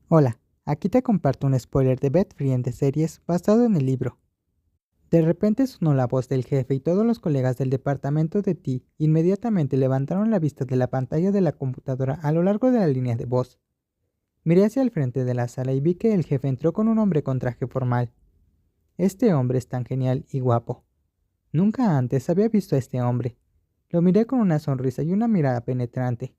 Hola, aquí te comparto un spoiler de Bed Free de series basado en el libro. De repente sonó la voz del jefe y todos los colegas del departamento de T inmediatamente levantaron la vista de la pantalla de la computadora a lo largo de la línea de voz. Miré hacia el frente de la sala y vi que el jefe entró con un hombre con traje formal. Este hombre es tan genial y guapo. Nunca antes había visto a este hombre. Lo miré con una sonrisa y una mirada penetrante.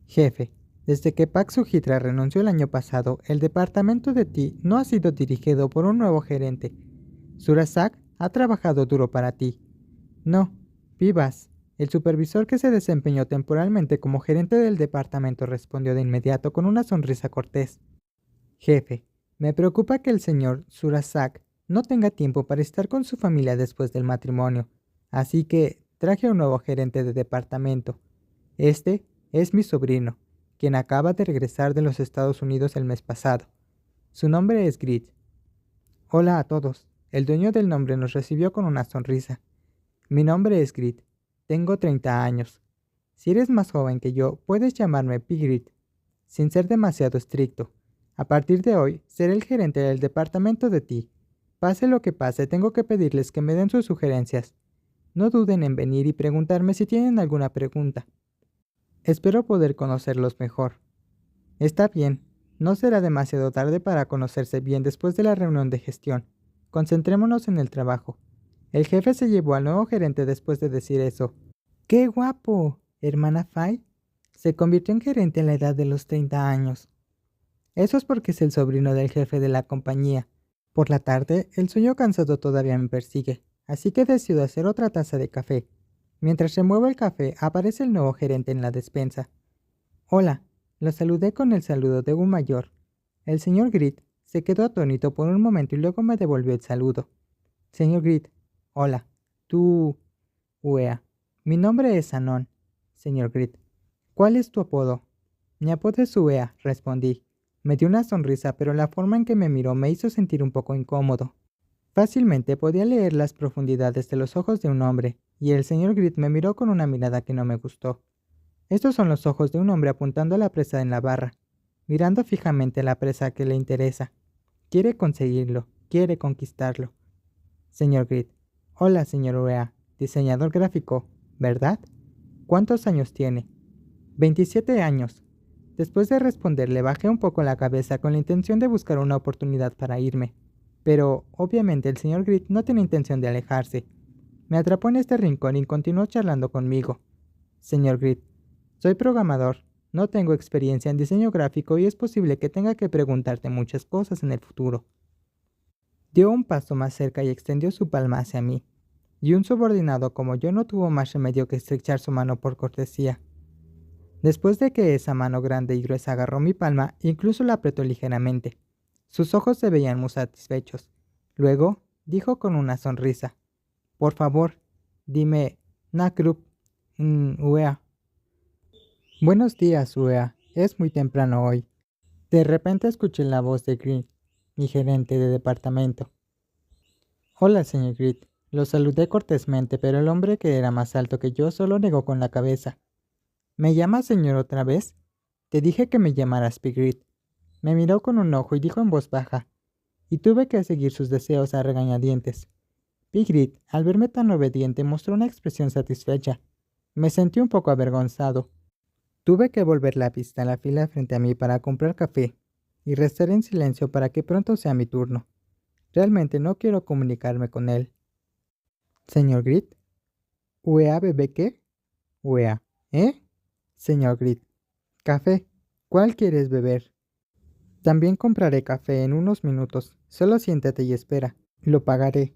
Jefe, desde que Pak Sujitra renunció el año pasado, el departamento de Ti no ha sido dirigido por un nuevo gerente. Surasak ha trabajado duro para ti. No, Vivas, el supervisor que se desempeñó temporalmente como gerente del departamento, respondió de inmediato con una sonrisa cortés. Jefe, me preocupa que el señor Surasak no tenga tiempo para estar con su familia después del matrimonio, así que traje a un nuevo gerente de departamento. Este es mi sobrino, quien acaba de regresar de los Estados Unidos el mes pasado. Su nombre es Grit. Hola a todos. El dueño del nombre nos recibió con una sonrisa. Mi nombre es Grit. Tengo 30 años. Si eres más joven que yo, puedes llamarme Pigrit, sin ser demasiado estricto. A partir de hoy, seré el gerente del departamento de Ti. Pase lo que pase, tengo que pedirles que me den sus sugerencias. No duden en venir y preguntarme si tienen alguna pregunta. Espero poder conocerlos mejor. Está bien, no será demasiado tarde para conocerse bien después de la reunión de gestión. Concentrémonos en el trabajo. El jefe se llevó al nuevo gerente después de decir eso. ¡Qué guapo! Hermana Fay se convirtió en gerente a la edad de los 30 años. Eso es porque es el sobrino del jefe de la compañía. Por la tarde, el sueño cansado todavía me persigue, así que decido hacer otra taza de café. Mientras remuevo el café, aparece el nuevo gerente en la despensa. Hola, lo saludé con el saludo de un mayor. El señor Grit se quedó atónito por un momento y luego me devolvió el saludo. Señor Grit, hola. Tú... Uea. Mi nombre es Anon, señor Grit. ¿Cuál es tu apodo? Mi apodo es Uea, respondí. Me dio una sonrisa, pero la forma en que me miró me hizo sentir un poco incómodo. Fácilmente podía leer las profundidades de los ojos de un hombre, y el señor Grit me miró con una mirada que no me gustó. Estos son los ojos de un hombre apuntando a la presa en la barra, mirando fijamente a la presa que le interesa. Quiere conseguirlo, quiere conquistarlo. Señor Grit. Hola, señor Uea, diseñador gráfico, ¿verdad? ¿Cuántos años tiene? 27 años. Después de responderle, bajé un poco la cabeza con la intención de buscar una oportunidad para irme. Pero, obviamente, el señor Grit no tiene intención de alejarse. Me atrapó en este rincón y continuó charlando conmigo. Señor Grit, soy programador. No tengo experiencia en diseño gráfico y es posible que tenga que preguntarte muchas cosas en el futuro. Dio un paso más cerca y extendió su palma hacia mí. Y un subordinado como yo no tuvo más remedio que estrechar su mano por cortesía. Después de que esa mano grande y gruesa agarró mi palma, incluso la apretó ligeramente. Sus ojos se veían muy satisfechos. Luego, dijo con una sonrisa. Por favor, dime, Nakrup, Uea. Buenos días, Uea. Es muy temprano hoy. De repente escuché la voz de Grit, mi gerente de departamento. Hola, señor Grit. Lo saludé cortésmente, pero el hombre que era más alto que yo solo negó con la cabeza. ¿Me llamas señor otra vez? Te dije que me llamaras Pigrit. Me miró con un ojo y dijo en voz baja, y tuve que seguir sus deseos a regañadientes. Pigrit, al verme tan obediente, mostró una expresión satisfecha. Me sentí un poco avergonzado. Tuve que volver la vista a la fila frente a mí para comprar café, y restar en silencio para que pronto sea mi turno. Realmente no quiero comunicarme con él. Señor Grit. ¿Uea bebé qué? Uea. ¿Eh? Señor Grit. Café. ¿Cuál quieres beber? También compraré café en unos minutos. Solo siéntate y espera. Lo pagaré.